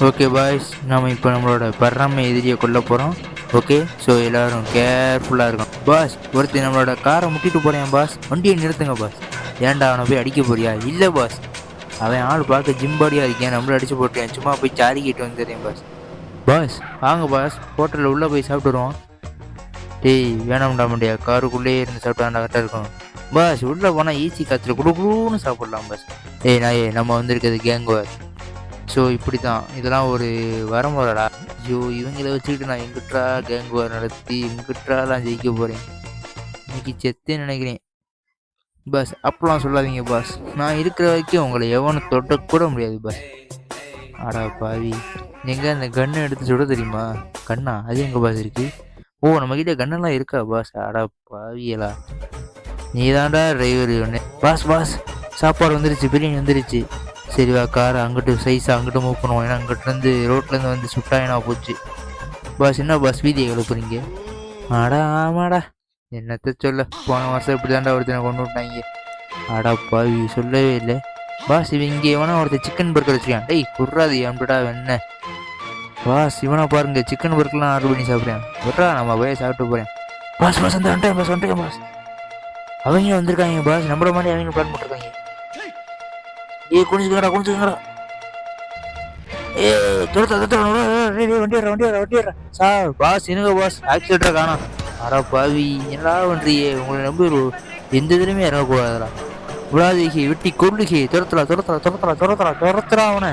Okay boys, நம்ம இப்போ நம்மளோட பர்றாமை எதிரியை கொல்ல போகிறோம். ஓகே, ஸோ எல்லோரும் கேர்ஃபுல்லாக இருக்கும். பாஸ், ஒருத்தர் நம்மளோட காரை முட்டிட்டு போகிறேன் பாஸ். வண்டியை நிறுத்துங்க பாஸ். ஏன்டா அவனை போய் அடிக்க போறியா? இல்லை பாஸ், அவன் ஆள் பார்க்க ஜிம்பாடியாக இருக்கேன், நம்மளும் அடிச்சு போட்டேன். சும்மா போய் சாரிக்கிட்டு வந்துடுறேன் பாஸ். பாஸ் வாங்க பாஸ், ஹோட்டலில் உள்ளே போய் சாப்பிட்டுருவோம். டேய் வேணாம்டா முடியா, காருக்குள்ளேயே இருந்து சாப்பிட்டாண்டா கரெக்டாக இருக்கும். பாஸ் உள்ளே போனால் ஈஸி காற்றுல குடுக்குன்னு சாப்பிட்லாம் பாஸ். நாயே, நம்ம வந்திருக்கிறது கேங் வார். ஸோ இப்படி தான், இதெல்லாம் ஒரு வரமுறைடா. ஐயோ, இவங்களை வச்சுக்கிட்டு நான் எங்கிட்டா கேங் வார் நடத்தி எங்கிட்டாலாம் ஜெயிக்க போகிறேன். இன்னைக்கு செத்தேன்னு நினைக்கிறேன். பாஸ் அப்பெல்லாம் சொல்லாதீங்க பாஸ், நான் இருக்கிற வரைக்கும் உங்களை எவனும் தொட்டக்கூட முடியாது பாஸ். ஆடா பாவி, நீங்கள் அந்த கன்னை எடுத்து சுட தெரியுமா? கண்ணா அது எங்கே பாஸ் இருக்கு? ஓ, நம்மக்கிட்ட கண்ணெல்லாம் இருக்கா பாஸ்? ஆடா பாவியலா, நீ தாண்டா டிரைவர் ஒன்று. பாஸ் பாஸ், சாப்பாடு வந்துருச்சு, பிரியாணி வந்துருச்சு. சரி வா, காரை அங்கிட்டு சைஸாக அங்கிட்டு மூவ் பண்ணுவோம். ஏன்னா அங்கிட்டேருந்து ரோட்லேருந்து வந்து சுட்டா என்ன போச்சு. பாஸ் என்ன பாஸ் வீதியை எழுப்புறீங்க? ஆடா ஆமாடா, என்னத்த சொல்ல, போன வருஷம் இப்படி தாண்டா ஒருத்தனை கொண்டு விட்டாங்க. ஆடா பாவி, சொல்லவே இல்லை பாஸ். இவன் இங்கே எவனா ஒருத்தர் சிக்கன் பர்கர் வச்சுருக்கான். டேய் குர்றாது அன்படா என்ன பாஸ், இவனை பாருங்க, சிக்கன் பர்கர்லாம் ஆர்டர் பண்ணி சாப்பிட்றேன். விட்றா, நம்ம போய் சாப்பிட்டு போகிறேன். பாஸ் பாஸ் அந்த வந்துட்டேன் பாஸ், வந்துட்டேன் பாஸ். அவங்க வந்திருக்காங்க பாஸ், நம்மள மாதிரி அவங்க பிளான் பண்ணிருக்காங்க. குனிஞ்சுக்கடா. வண்டி சார். பாஸ் என்னங்க பாஸ், ஆக்சிடென்ட்டா காணோம். அடா பாவி, என்னடா பண்றியே? உங்களை நம்பி எந்த இதுலையுமே இறங்கக்கூடாதுடா. விழாதீகி வெட்டி கொள்ளுகி, துரத்துறா அவனை. விட்டுறா அவனை.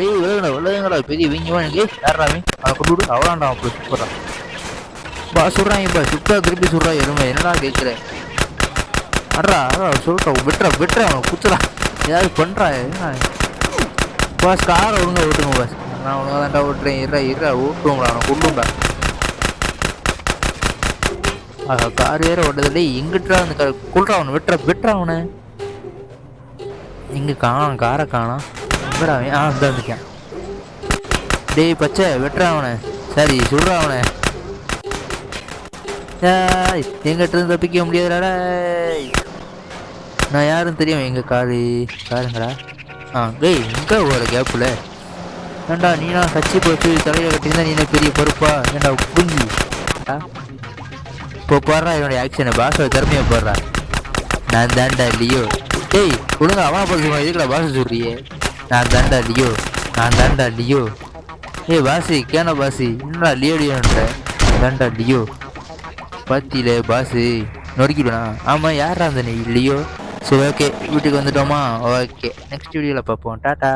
டேய் விலகுங்கடா, பெரிய வீங்கவா எனக்கு யாராமே அவனை கொண்டு விடு. அவளாண்டா அப்படி சுடுறான் பாஸ். சுடுறாங்க பாஸ், சுட்டா திருப்பி சுடுறா. எருமை என்னடா கேட்குறேன்? அட்ரா சொல்லிட்டோம், விட்டுறா அவனை குத்துறா. ஏதாவது பண்ணுறா பாஸ். காரை ஒழுங்கா ஓட்டுங்க பாஸ். நான் ஒழுங்கா தான்டா ஓட்டுறேன். இருறா ஓட்டுவோங்களா, அவனை கொள்ளுண்டா. கார் வேற ஓட்டதில்லை. எங்கிட்டா அந்த காரை கொள்றா அவனை. விட்டுறா அவனை. இங்கே காணாம், காரை காணாம். எங்கடா அவன்? இந்த வந்துருக்கேன். டேய் பச்சை, விட்டுறா அவனை. சரி சொல்றா அவனை. எங்கிட்ட இருந்து தப்பிக்க முடியாதுடா. நான் யாரும் தெரியும். எங்க காருங்கடா. டேய் எங்க ஒரு கேப்புல ஏண்டா நீனா கட்சி போட்டு தலையில கட்டியிருந்தா நீ பெரிய பொறுப்பா? ஏண்டா புரிஞ்சு இப்போ போடுறா என்னுடைய ஆக்ஷனை. பாஸோட திறமையை போடுறா. நான் தாண்டா லியோ. டேய் ஒழுங்கா அவனை பார்த்து எதுக்குடா பாச சொல்றியே? நான் தாண்டா லியோ. ஏய் பாசி கேன பாசி, என்னடா லியோன்ற? தாண்டா லியோ. பாத்தியில பாசு நொறுக்கிடுவேனா? ஆமாம், யாரா அந்த நீ லியோ? சரி ஓகே, வீட்டுக்கு வந்துட்டோமா? ஓகே, நெக்ஸ்ட் வீடியோவில் பார்ப்போம். டாட்டா.